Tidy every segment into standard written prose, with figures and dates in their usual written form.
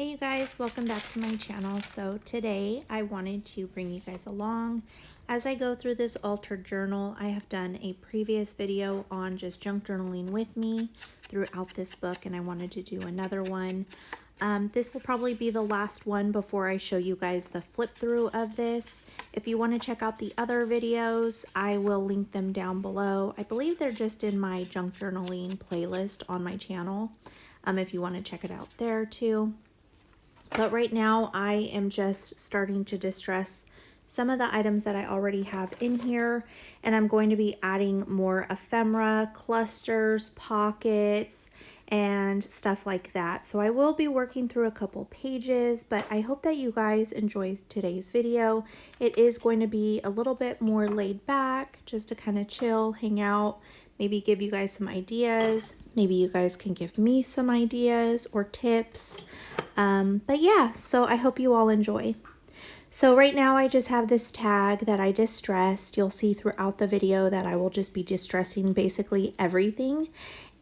Hey you guys, welcome back to my channel. So today I wanted to bring you guys along as I go through this altered journal. I have done a previous video on just junk journaling with me throughout this book, and I wanted to do another one. This will probably be the last one before I show you guys the flip through of this. If you want to check out the other videos, I will link them down below. I believe they're just in my junk journaling playlist on my channel, if you want to check it out there too. But right now I am just starting to distress some of the items that I already have in here, and I'm going to be adding more ephemera, clusters, pockets, and stuff like that. So I will be working through a couple pages, but I hope that you guys enjoy today's video. It is going to be a little bit more laid back, just to kind of chill, hang out, maybe give you guys some ideas. Maybe you guys can give me some ideas or tips. But yeah, so I hope you all enjoy. So right now I just have this tag that I distressed. You'll see throughout the video that I will just be distressing basically everything.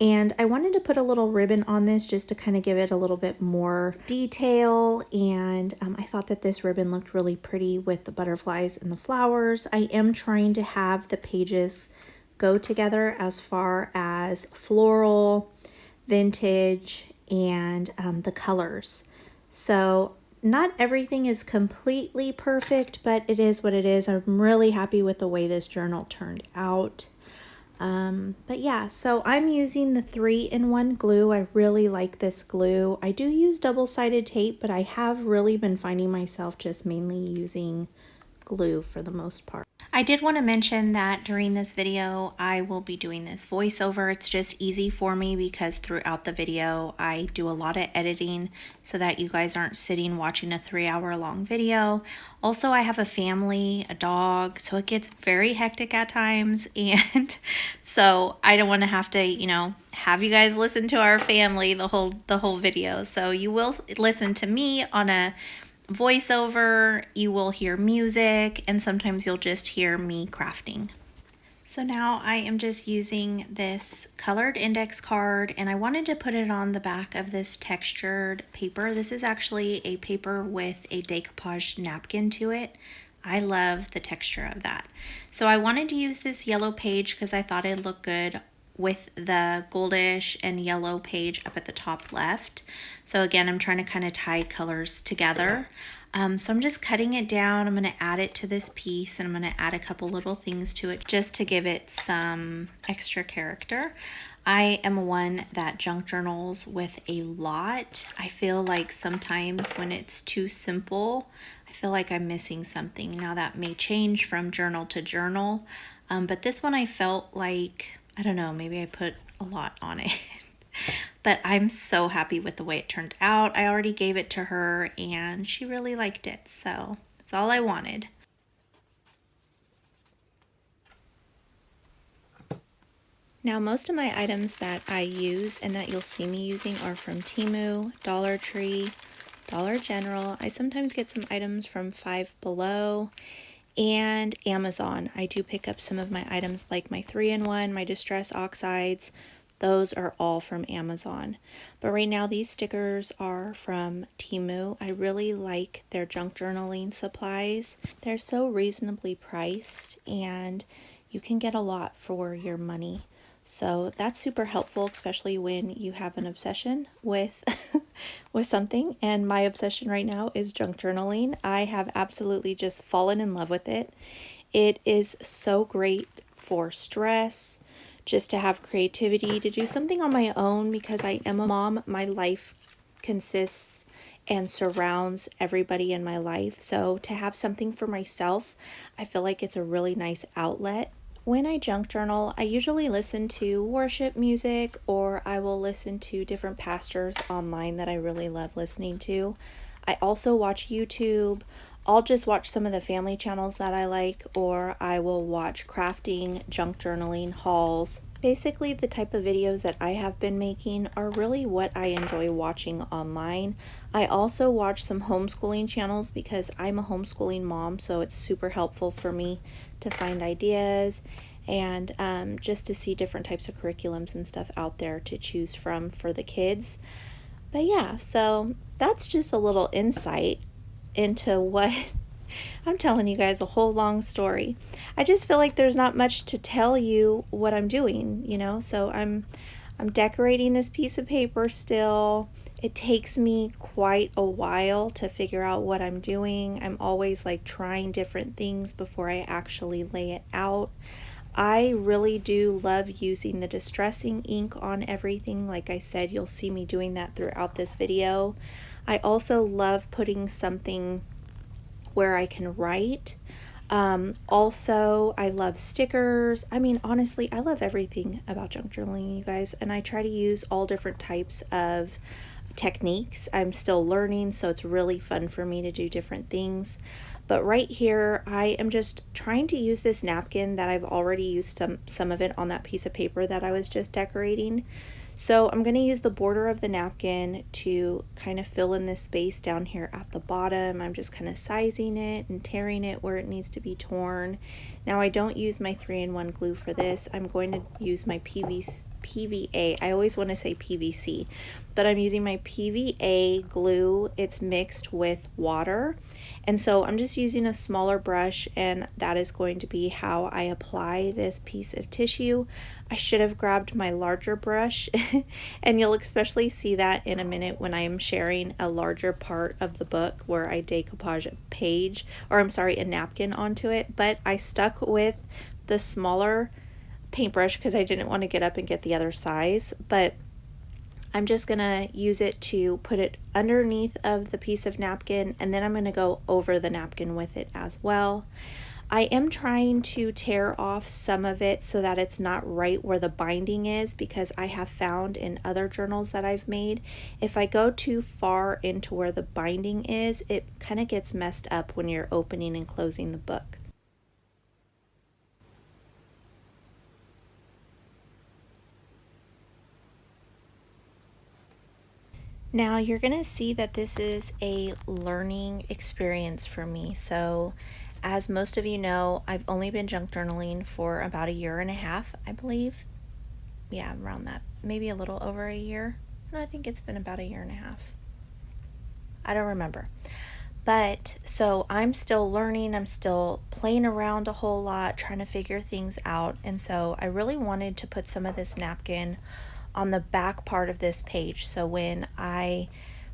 And I wanted to put a little ribbon on this just to kind of give it a little bit more detail. And I thought that this ribbon looked really pretty with the butterflies and the flowers. I am trying to have the pages go together as far as floral, vintage, and the colors. So not everything is completely perfect, but it is what it is. I'm really happy with the way this journal turned out. But yeah, so I'm using the 3-in-1 glue. I really like this glue. I do use double-sided tape, but I have really been finding myself just mainly using glue for the most part. I did want to mention that during this video I will be doing this voiceover. It's just easy for me because throughout the video I do a lot of editing so that you guys aren't sitting watching a 3-hour long video. Also, I have a family, a dog, so it gets very hectic at times, and so I don't want to have to, have you guys listen to our family the whole video. So you will listen to me on a voiceover, you will hear music, and sometimes you'll just hear me crafting. So now I am just using this colored index card, and I wanted to put it on the back of this textured paper. This is actually a paper with a decoupage napkin to it. I love the texture of that. So I wanted to use this yellow page because I thought it'd look good with the goldish and yellow page up at the top left. So again, I'm trying to kind of tie colors together. So I'm just cutting it down. I'm going to add it to this piece, and I'm going to add a couple little things to it just to give it some extra character. I am one that junk journals with a lot. I feel like sometimes when it's too simple, I feel like I'm missing something. Now that may change from journal to journal, but this one I felt like, I don't know, maybe I put a lot on it. But I'm so happy with the way it turned out. I already gave it to her and she really liked it, so that's all I wanted. Now, most of my items that I use and that you'll see me using are from Temu, Dollar Tree, Dollar General. I sometimes get some items from Five Below, and Amazon. I do pick up some of my items like my 3-in-1, my Distress Oxides. Those are all from Amazon. But right now these stickers are from Temu. I really like their junk journaling supplies. They're so reasonably priced and you can get a lot for your money. So that's super helpful, especially when you have an obsession with with something. And my obsession right now is junk journaling. I have absolutely just fallen in love with it. It is so great for stress, just to have creativity, to do something on my own because I am a mom. My life consists and surrounds everybody in my life. So to have something for myself, I feel like it's a really nice outlet. When I junk journal, I usually listen to worship music, or I will listen to different pastors online that I really love listening to. I also watch YouTube. I'll just watch some of the family channels that I like, or I will watch crafting, junk journaling hauls. Basically, the type of videos that I have been making are really what I enjoy watching online. I also watch some homeschooling channels because I'm a homeschooling mom, so it's super helpful for me to find ideas and just to see different types of curriculums and stuff out there to choose from for the kids. But yeah, so that's just a little insight into what I'm telling you guys a whole long story. I just feel like there's not much to tell you what I'm doing, So I'm decorating this piece of paper still. It takes me quite a while to figure out what I'm doing. I'm always like trying different things before I actually lay it out. I really do love using the distressing ink on everything. Like I said, you'll see me doing that throughout this video. I also love putting something where I can write. Also, I love stickers. I mean, honestly, I love everything about junk journaling, you guys, and I try to use all different types of techniques. I'm still learning, so it's really fun for me to do different things. But right here, I am just trying to use this napkin that I've already used some of it on that piece of paper that I was just decorating. So I'm going to use the border of the napkin to kind of fill in this space down here at the bottom. I'm just kind of sizing it and tearing it where it needs to be torn. Now I don't use my 3-in-1 glue for this. I'm going to use my PVA. I always want to say PVC, but I'm using my PVA glue. It's mixed with water. And so I'm just using a smaller brush, and that is going to be how I apply this piece of tissue. I should have grabbed my larger brush, and you'll especially see that in a minute when I am sharing a larger part of the book where I decoupage a page, or I'm sorry, a napkin onto it. But I stuck with the smaller paintbrush because I didn't want to get up and get the other size. But I'm just going to use it to put it underneath of the piece of napkin, and then I'm going to go over the napkin with it as well. I am trying to tear off some of it so that it's not right where the binding is, because I have found in other journals that I've made, if I go too far into where the binding is, it kind of gets messed up when you're opening and closing the book. Now you're going to see that this is a learning experience for me. So as most of you know, I've only been junk journaling for about 1.5 years, I believe. Yeah, around that. Maybe a little over a year. No, I think it's been about 1.5 years. I don't remember. But so I'm still learning. I'm still playing around a whole lot, trying to figure things out. And so I really wanted to put some of this napkin on the back part of this page. So when I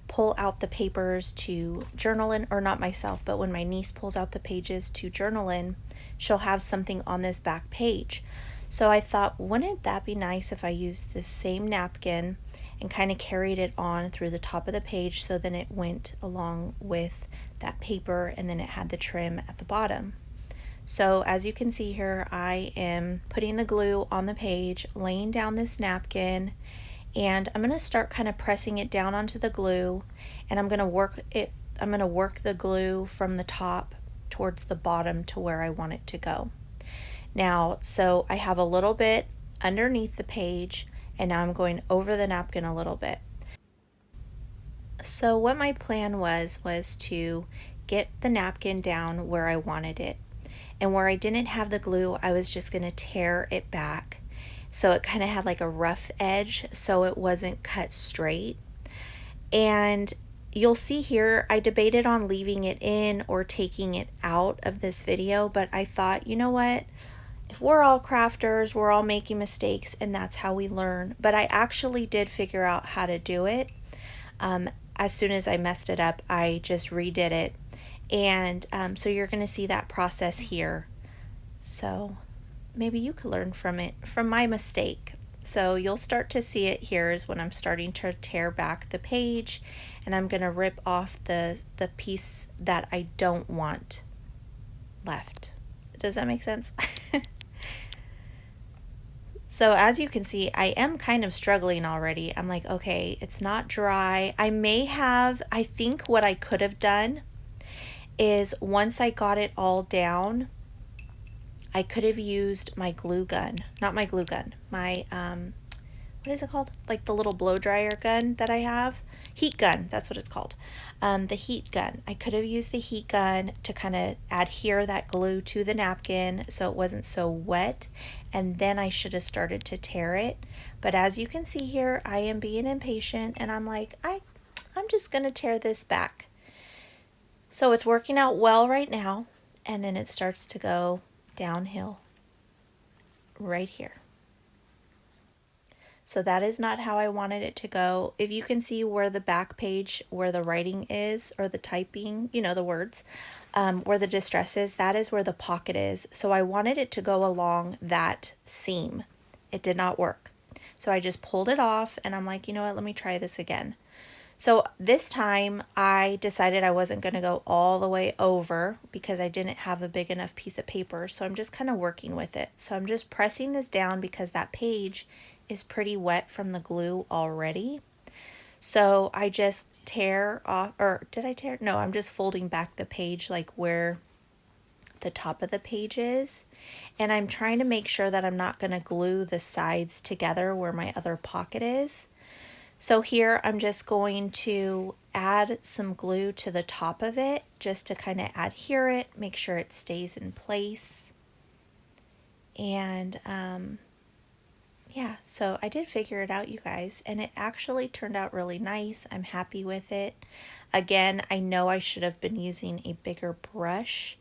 pull out the papers to journal in, or not myself, but when my niece pulls out the pages to journal in, she'll have something on this back page. So I thought, wouldn't that be nice if I used this same napkin and kind of carried it on through the top of the page, so then it went along with that paper, and then it had the trim at the bottom. So as you can see here, I am putting the glue on the page, laying down this napkin, and I'm going to start kind of pressing it down onto the glue, and I'm going to work the glue from the top towards the bottom to where I want it to go. Now, so I have a little bit underneath the page, and now I'm going over the napkin a little bit. So what my plan was to get the napkin down where I wanted it. And where I didn't have the glue, I was just going to tear it back. So it kind of had like a rough edge, so it wasn't cut straight. And you'll see here, I debated on leaving it in or taking it out of this video, but I thought, you know what? If we're all crafters, we're all making mistakes, and that's how we learn. But I actually did figure out how to do it. As soon as I messed it up, I just redid it. And so you're going to see that process here. So maybe you could learn from it, from my mistake. So you'll start to see it here is when I'm starting to tear back the page, and I'm going to rip off the piece that I don't want left. Does that make sense? So as you can see, I am kind of struggling already. I'm like, okay, it's not dry. I think what I could have done is once I got it all down, I could have used my glue gun, not my glue gun, my, what is it called? Like the little blow dryer gun that I have. Heat gun, that's what it's called. The heat gun. I could have used the heat gun to kind of adhere that glue to the napkin so it wasn't so wet. and then I should have started to tear it. But as you can see here, I am being impatient, and I'm like, I'm just going to tear this back. So it's working out well right now, and then it starts to go downhill right here. So that is not how I wanted it to go. If you can see where the back page, where the writing is, or the typing, you know, the words, where the distress is, that is where the pocket is. So I wanted it to go along that seam. It did not work. So I just pulled it off, and I'm like, you know what, let me try this again. So this time I decided I wasn't going to go all the way over because I didn't have a big enough piece of paper. So I'm just kind of working with it. So I'm just pressing this down because that page is pretty wet from the glue already. So I just tear off, or did I tear? No, I'm just folding back the page like where the top of the page is. And I'm trying to make sure that I'm not going to glue the sides together where my other pocket is. So here I'm just going to add some glue to the top of it just to kind of adhere it, make sure it stays in place. And yeah, so I did figure it out, you guys, and it actually turned out really nice. I'm happy with it. Again, I know I should have been using a bigger brush.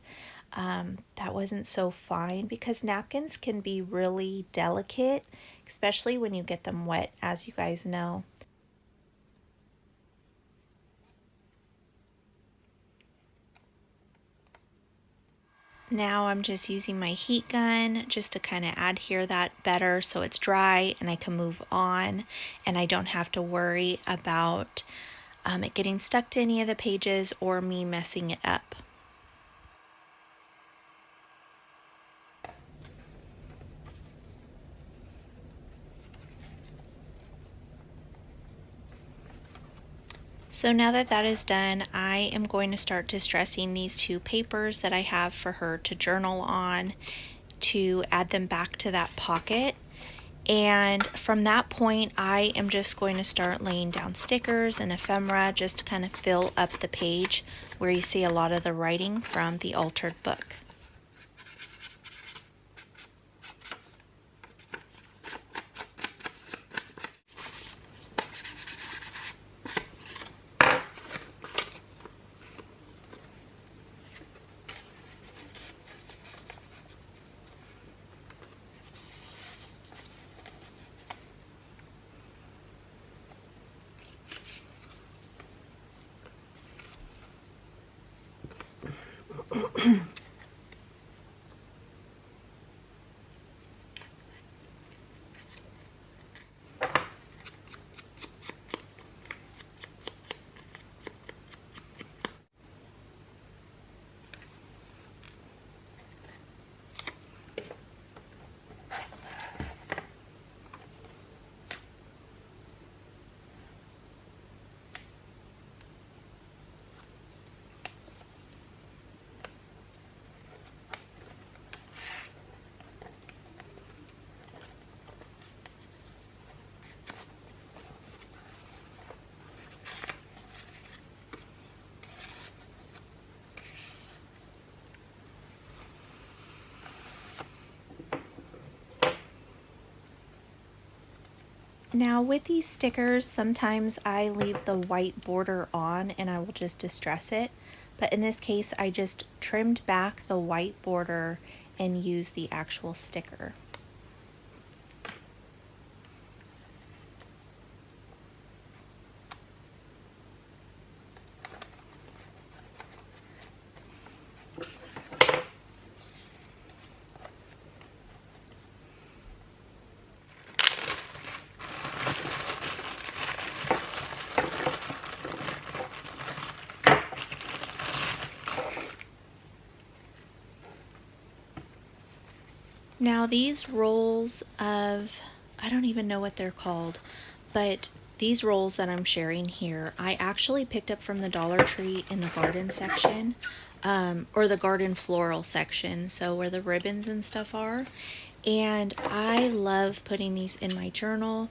That wasn't so fine because napkins can be really delicate, especially when you get them wet, as you guys know. Now I'm just using my heat gun just to kind of adhere that better so it's dry and I can move on and I don't have to worry about it getting stuck to any of the pages or me messing it up. So now that that is done, I am going to start distressing these two papers that I have for her to journal on to add them back to that pocket. And from that point, I am just going to start laying down stickers and ephemera just to kind of fill up the page where you see a lot of the writing from the altered book. Now with these stickers, sometimes I leave the white border on and I will just distress it. But in this case, I just trimmed back the white border and used the actual sticker. Now these rolls of, I don't even know what they're called, but these rolls that I'm sharing here, I actually picked up from the Dollar Tree in the garden section, or the garden floral section, so where the ribbons and stuff are. And I love putting these in my journal.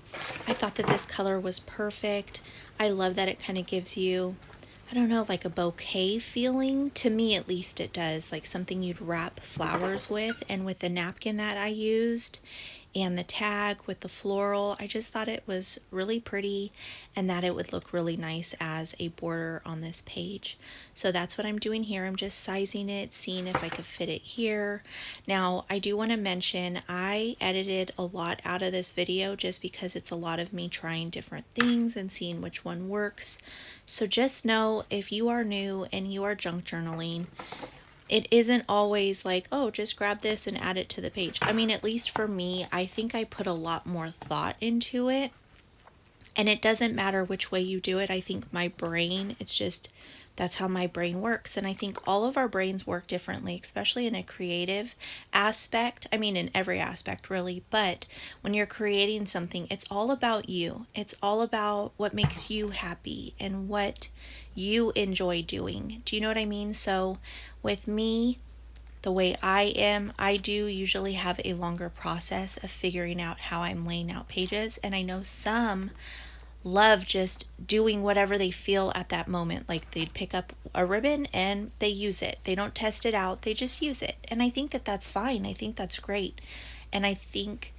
I thought that this color was perfect. I love that it kind of gives you I don't know, like a bouquet feeling. To me, at least, it does. Like something you'd wrap flowers with. And with the napkin that I used and the tag with the floral, I just thought it was really pretty and that it would look really nice as a border on this page. So that's what I'm doing here. I'm just sizing it, seeing if I could fit it here. Now, I do want to mention I edited a lot out of this video just because it's a lot of me trying different things and seeing which one works. So just know, if you are new and you are junk journaling, it isn't always like, oh, just grab this and add it to the page. I mean, at least for me, I think I put a lot more thought into it. And it doesn't matter which way you do it. I think my brain, it's just, that's how my brain works. And I think all of our brains work differently, especially in a creative aspect. I mean, in every aspect, really. But when you're creating something, it's all about you. It's all about what makes you happy and what you enjoy doing. Do you know what I mean? So with me, the way I am, I do usually have a longer process of figuring out how I'm laying out pages. And I know some love just doing whatever they feel at that moment. Like they'd pick up a ribbon and they use it. They don't test it out, they just use it. And I think that that's fine. I think that's great. And I think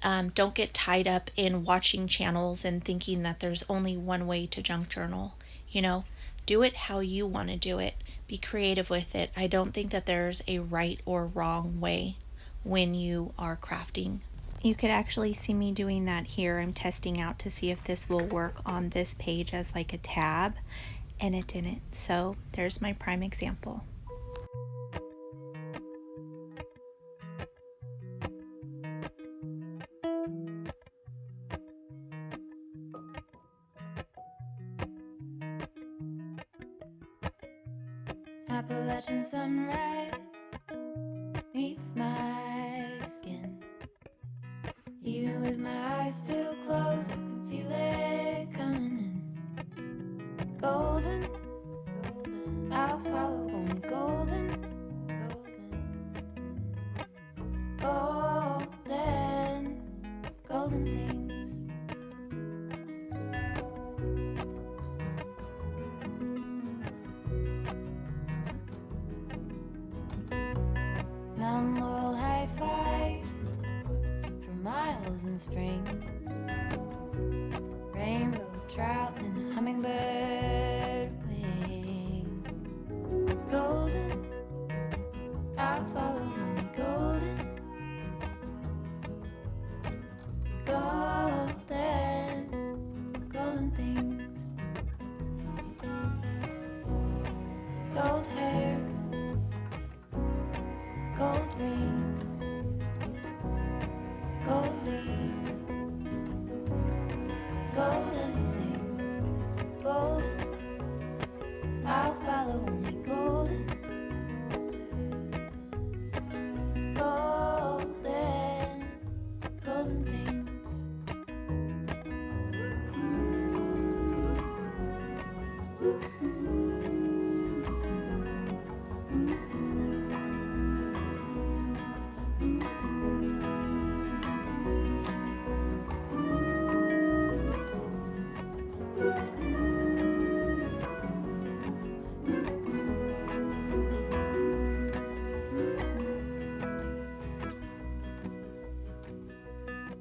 don't get tied up in watching channels and thinking that there's only one way to junk journal. You know, do it how you want to do it. Be creative with it. I don't think that there's a right or wrong way when you are crafting. You could actually see me doing that here. I'm testing out to see if this will work on this page as like a tab, and it didn't. So there's my prime example. Appalachian sunrise meets my skin. Even with my eyes still closed, I can feel it coming in. Golden, golden, I'll follow only golden, golden, golden, golden things. Mountain laurel high fives for miles in spring. Rainbow trout and a hummingbird wing. Golden, I'll follow only golden, golden, golden things. Gold hair, gold rings, gold leaves, gold anything, golden, I'll follow only golden, golden, golden things.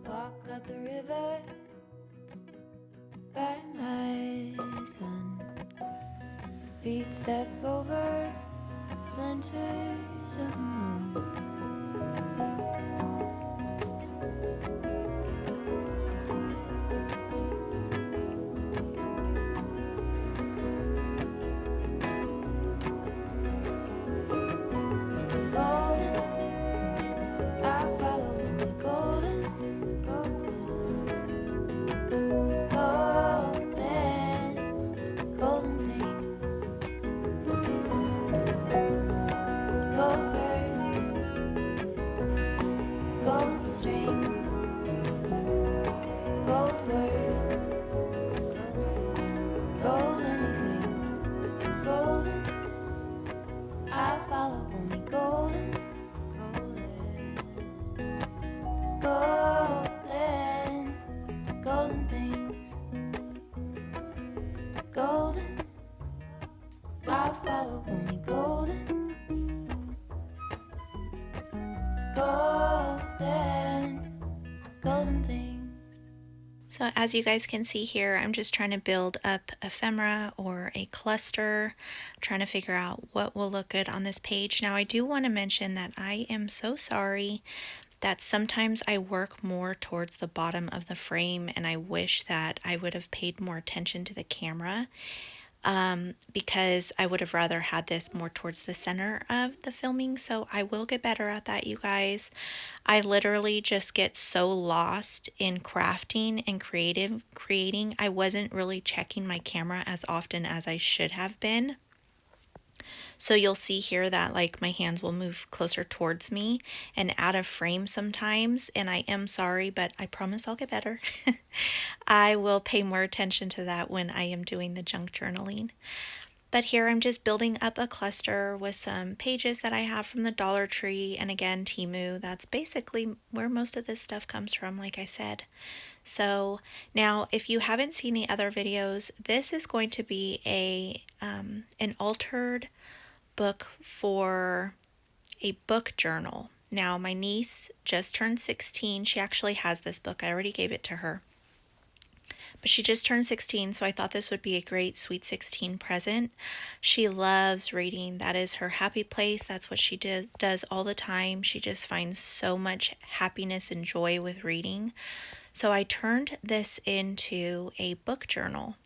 Walk up the river by my son. Feet step over splinters of the moon. Golden, I'll follow only golden, golden, golden, golden things. Gold birds, follow me golden, golden, golden things. So as you guys can see here, I'm just trying to build up ephemera or a cluster, trying to figure out what will look good on this page. Now I do want to mention that I am so sorry that sometimes I work more towards the bottom of the frame, and I wish that I would have paid more attention to the camera. Because I would have rather had this more towards the center of the filming. So I will get better at that, you guys. I literally just get so lost in crafting and creating. I wasn't really checking my camera as often as I should have been. So you'll see here that like my hands will move closer towards me and out of frame sometimes, and I am sorry, but I promise I'll get better. I will pay more attention to that when I am doing the junk journaling. But here I'm just building up a cluster with some pages that I have from the Dollar Tree and again Temu. That's basically where most of this stuff comes from, like I said. So now if you haven't seen the other videos, this is going to be an altered book for a book journal. Now my niece just turned 16. She actually has this book. I already gave it to her. But she just turned 16, so I thought this would be a great Sweet 16 present. She loves reading. That is her happy place. That's what she does all the time. She just finds so much happiness and joy with reading. So I turned this into a book journal.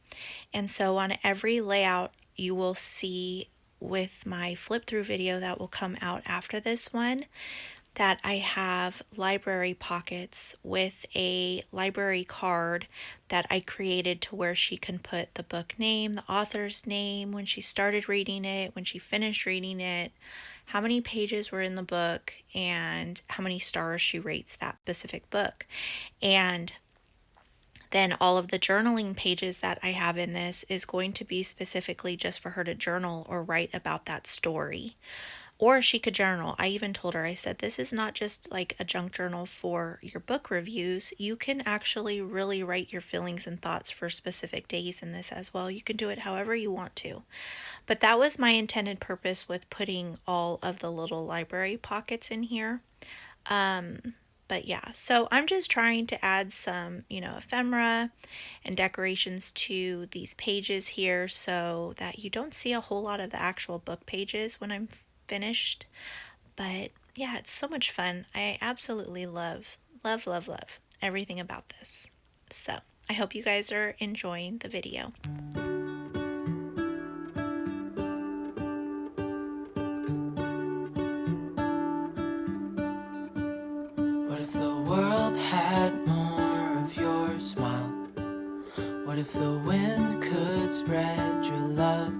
And so on every layout, you will see with my flip through video that will come out after this one, that I have library pockets with a library card that I created to where she can put the book name, the author's name, when she started reading it, when she finished reading it, how many pages were in the book, and how many stars she rates that specific book. And then all of the journaling pages that I have in this is going to be specifically just for her to journal or write about that story. Or she could journal. I even told her, I said, this is not just like a junk journal for your book reviews. You can actually really write your feelings and thoughts for specific days in this as well. You can do it however you want to. But that was my intended purpose with putting all of the little library pockets in here. But yeah, so I'm just trying to add some, ephemera and decorations to these pages here so that you don't see a whole lot of the actual book pages when I'm finished. But yeah, it's so much fun. I absolutely love everything about this. So I hope you guys are enjoying the video. What if the world had more of your smile? What if the wind could spread your love?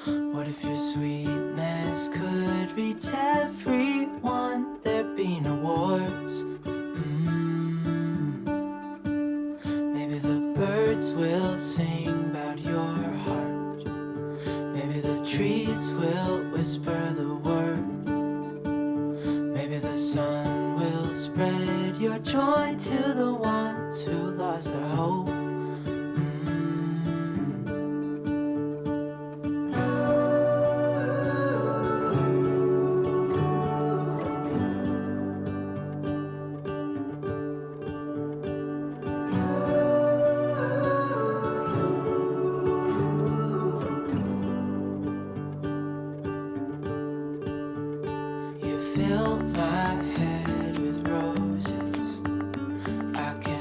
What if your sweetness could reach everyone? There'd be no wars. Maybe the birds will sing about your heart. Maybe the trees will whisper the word. Maybe the sun will spread your joy to the ones who lost their hope. You fill my head with roses. I can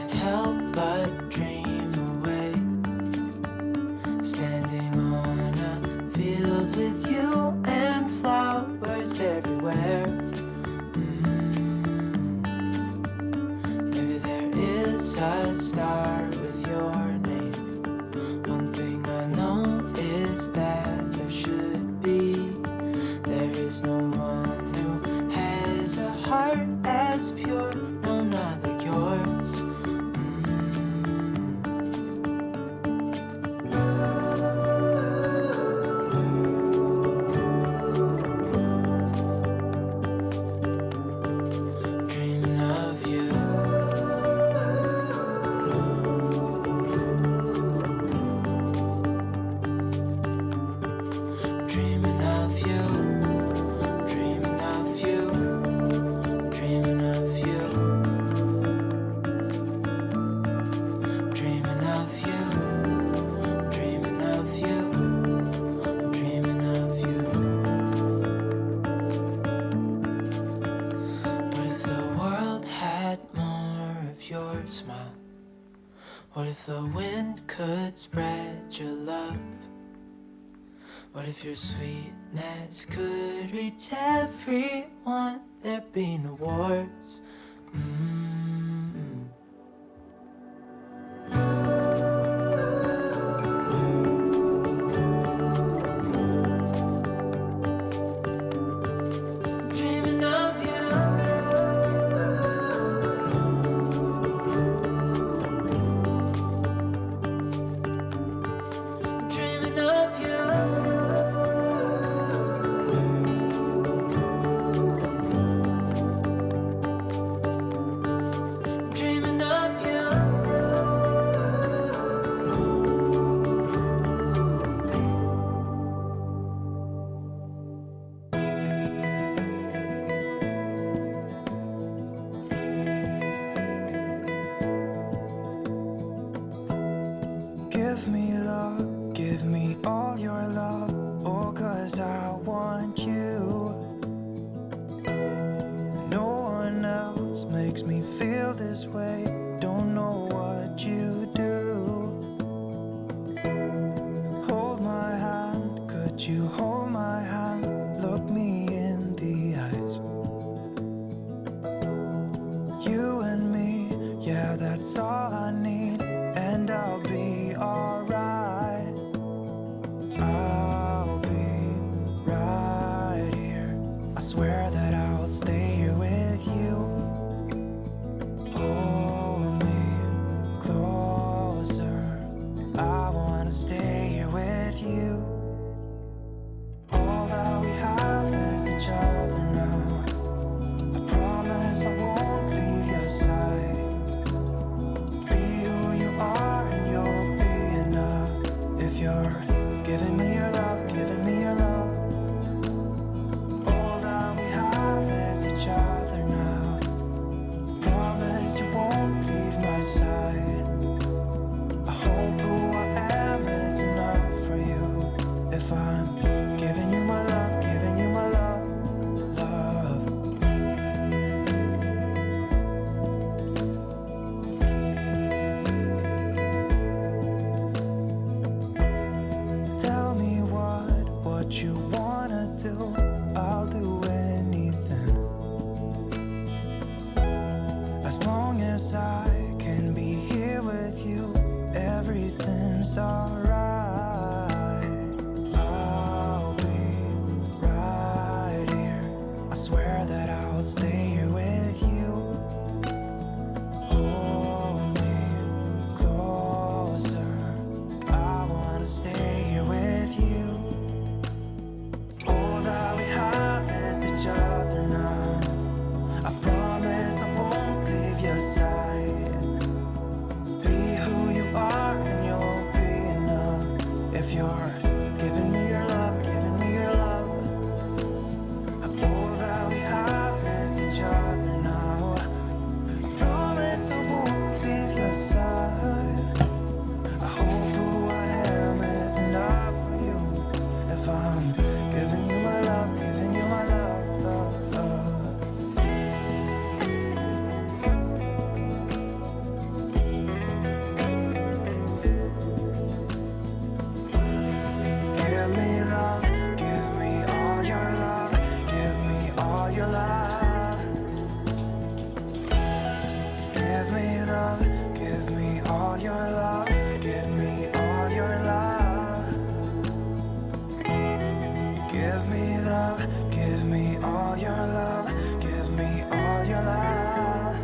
What if the wind could spread your love? What if your sweetness could reach everyone? There'd be no wars. Dreaming of you. Dreaming of you. Dreaming of you. Give me love, give me all your love, oh, 'cause I want you. No one else makes me feel this way, don't know what you do. Hold my hand, could you hold my hand, look me in the eyes. You and me, yeah, that's all I need, and I'll be alright. I'll be right here. I swear that I'll stay here with you. Hold me closer. I wanna stay here with you. All that we have is each other now. I promise I won't leave your side. Be who you are and you'll be enough. If you're giving me your love, giving me your love. All that we have is each other now. Promise you won't leave my side. I hope who I am is enough for you. If I'm giving you my love, giving you my love, love. Tell me what you wanna do. I'll do anything. As long as I can be here with you, everything's alright. I'll be right here. I swear that I'll stay here with you. Hold me closer. I wanna stay here with you. All that we have is each other now. I promise I won't leave your side. Be who you are and you'll be enough. If you're giving me your love, giving me your love. All that we have is each other now. I promise I won't leave your side. I hope who I am is enough for you. If I'm giving you my love, giving you my love, love, love. Give me love, give me all your love, give me all your love. Give me love, give me all your love, give me all your love. Give me love, give me all your love, give me all your love.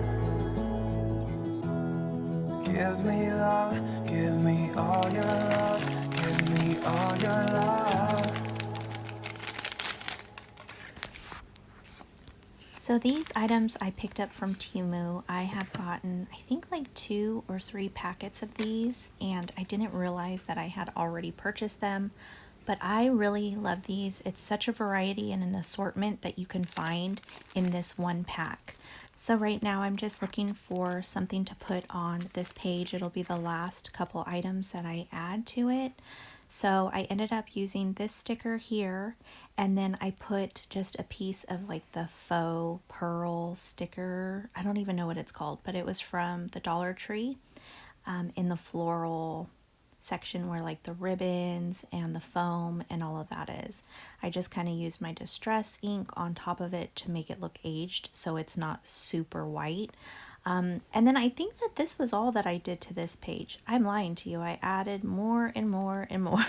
Give me love, give me all your love, give me all your love. So these items I picked up from Temu. I have gotten, I think, like 2 or 3 packets of these, and I didn't realize that I had already purchased them. But I really love these. It's such a variety and an assortment that you can find in this one pack. So right now I'm just looking for something to put on this page. It'll be the last couple items that I add to it. So I ended up using this sticker here, and then I put just a piece of like the faux pearl sticker. I don't even know what it's called, but it was from the Dollar Tree. in the floral section where like the ribbons and the foam and all of that is. I just kind of used my distress ink on top of it to make it look aged so it's not super white. And then I think that this was all that I did to this page. I'm lying to you. I added more and more and more.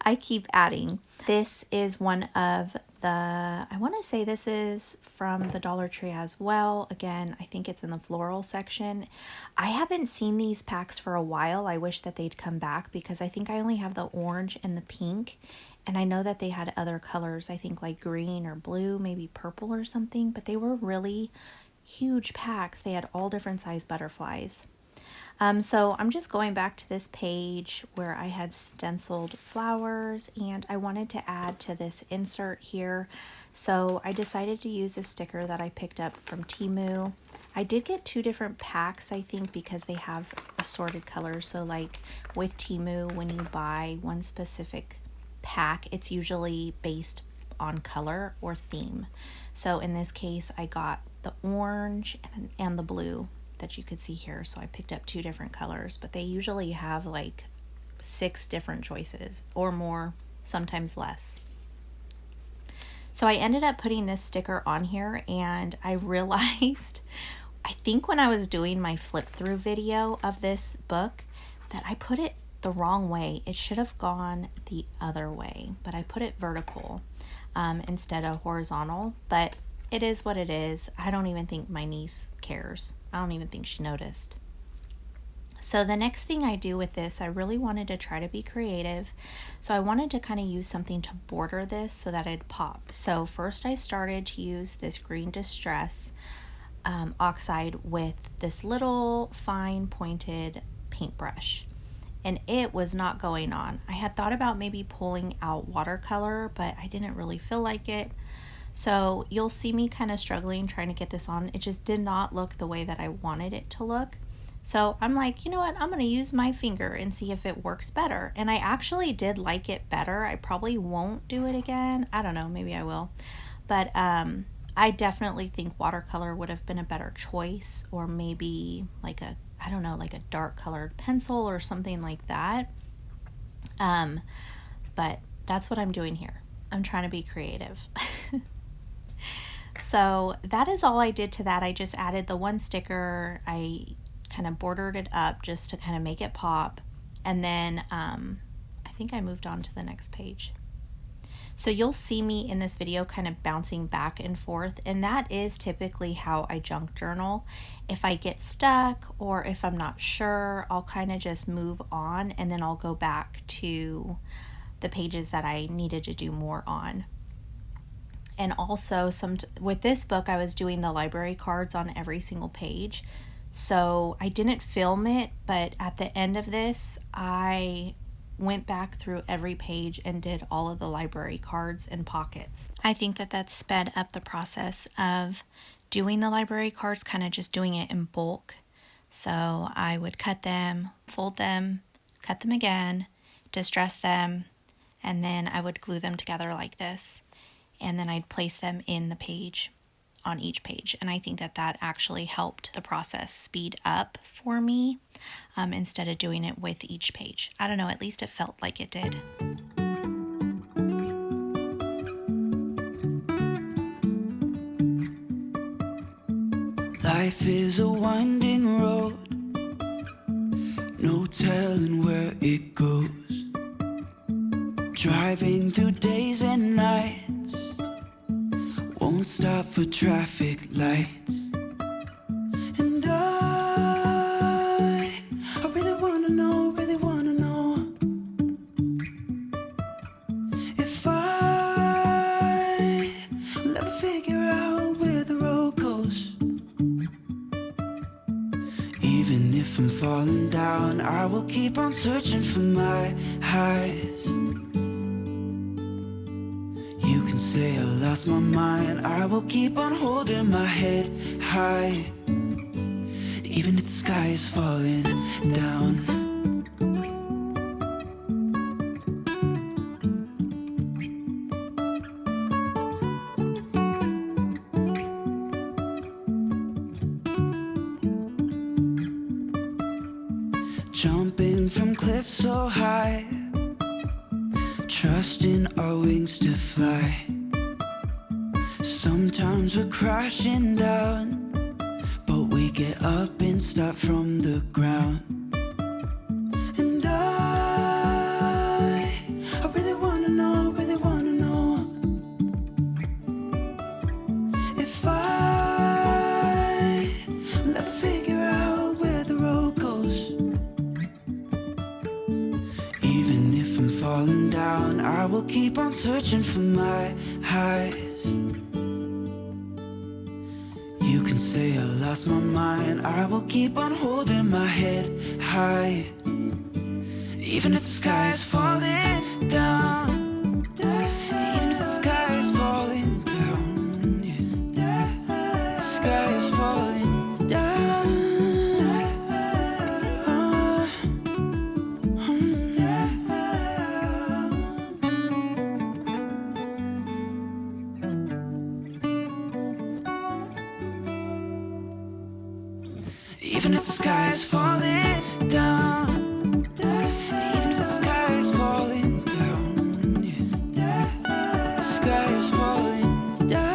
I keep adding. This is one of the, I want to say this is from the Dollar Tree as well. Again, I think it's in the floral section. I haven't seen these packs for a while. I wish that they'd come back because I think I only have the orange and the pink. And I know that they had other colors, I think like green or blue, maybe purple or something, but they were really huge packs. They had all different size butterflies. So I'm just going back to this page where I had stenciled flowers and I wanted to add to this insert here. So I decided to use a sticker that I picked up from Temu. I did get 2 different packs, I think, because they have assorted colors. So like with Temu, when you buy one specific pack, it's usually based on color or theme. So in this case, I got the orange and the blue that you could see here. So I picked up 2 different colors, but they usually have like 6 different choices or more, sometimes less. So I ended up putting this sticker on here and I realized, I think when I was doing my flip through video of this book, that I put it the wrong way. It should have gone the other way, but I put it vertical instead of horizontal, but it is what it is. I don't even think my niece cares. I don't even think she noticed. So the next thing I do with this, I really wanted to try to be creative. So I wanted to kind of use something to border this so that it'd pop. So first I started to use this green distress oxide with this little fine pointed paintbrush. And it was not going on. I had thought about maybe pulling out watercolor, but I didn't really feel like it. So you'll see me kind of struggling trying to get this on. It just did not look the way that I wanted it to look. So I'm like, you know what? I'm going to use my finger and see if it works better. And I actually did like it better. I probably won't do it again. I don't know. Maybe I will. But I definitely think watercolor would have been a better choice, or maybe like a, I don't know, like a dark colored pencil or something like that. But that's what I'm doing here. I'm trying to be creative. So that is all I did to that. I just added the one sticker. I kind of bordered it up just to kind of make it pop. And then I think I moved on to the next page. So you'll see me in this video kind of bouncing back and forth, and that is typically how I junk journal. If I get stuck or if I'm not sure, I'll kind of just move on and then I'll go back to the pages that I needed to do more on. And also with this book, I was doing the library cards on every single page. So I didn't film it, but at the end of this, I went back through every page and did all of the library cards and pockets. I think that that sped up the process of doing the library cards, kind of just doing it in bulk. So I would cut them, fold them, cut them again, distress them, and then I would glue them together like this. And then I'd place them in the page on each page. And I think that that actually helped the process speed up for me instead of doing it with each page. I don't know, at least it felt like it did. Life is a winding road, no telling where it goes. Driving through days and nights, won't stop for traffic lights. And I really wanna know if I will ever figure out where the road goes. Even if I'm falling down, I will keep on searching for my highs. You can say I lost my mind, I will keep on holding my head high, even if the sky is falling down. jumping from cliffs so high, trusting our wings to fly. Sometimes we're crashing down, but we get up and start from the ground. And I really wanna know, if I'll ever figure out where the road goes. Even if I'm falling down, I will keep on searching for my highs. You can say I lost my mind, I will keep on holding my head high. Even if the sky is falling down, even if the sky is falling down, yeah. The sky is falling down. Even if the sky is falling down, even if the sky is falling down, yeah. The sky is falling down.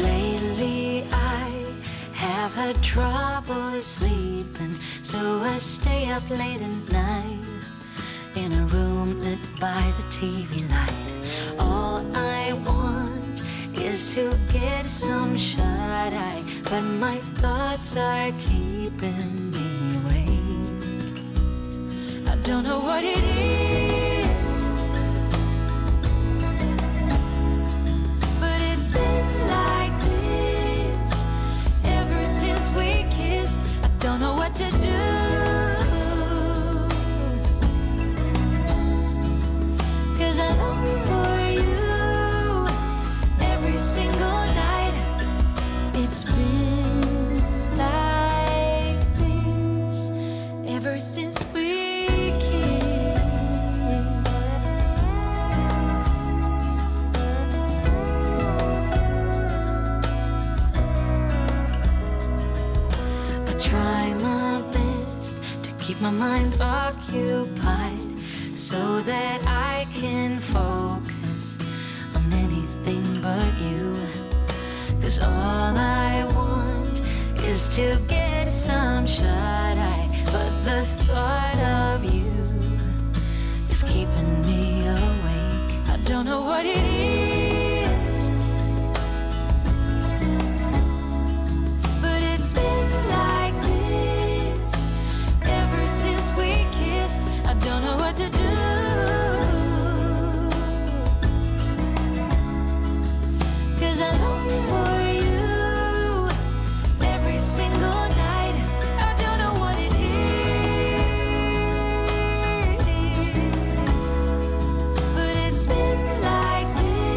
Lately I have had trouble sleeping, so I stay up late at night in a room lit by the TV light. All I want is to get some shut-eye, but my thoughts are keeping me awake. I don't know what it is, but it's been like this ever since we kissed. I don't know what to do, 'cause I long for you every single night. It's been like this ever since we kissed. I try my best to keep my mind occupied so that I can focus on anything but you. 'Cause all I want is to get some shut-eye, but the thought of you is keeping me awake. I don't know what it is, but it's been like this ever since we kissed. I don't know what to do, 'cause I long for you every single night. I don't know what it is, but it's been like this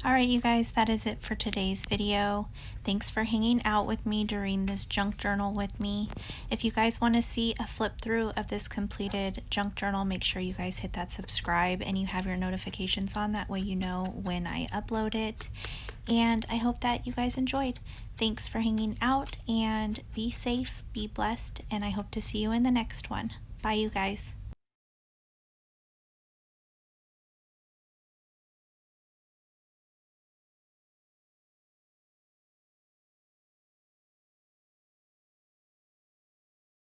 Alright, you guys, that is it for today's video. Thanks for hanging out with me during this junk journal with me. If you guys want to see a flip through of this completed junk journal, make sure you guys hit that subscribe and you have your notifications on. That way you know when I upload it. And I hope that you guys enjoyed. Thanks for hanging out, and be safe, be blessed, and I hope to see you in the next one. Bye, you guys.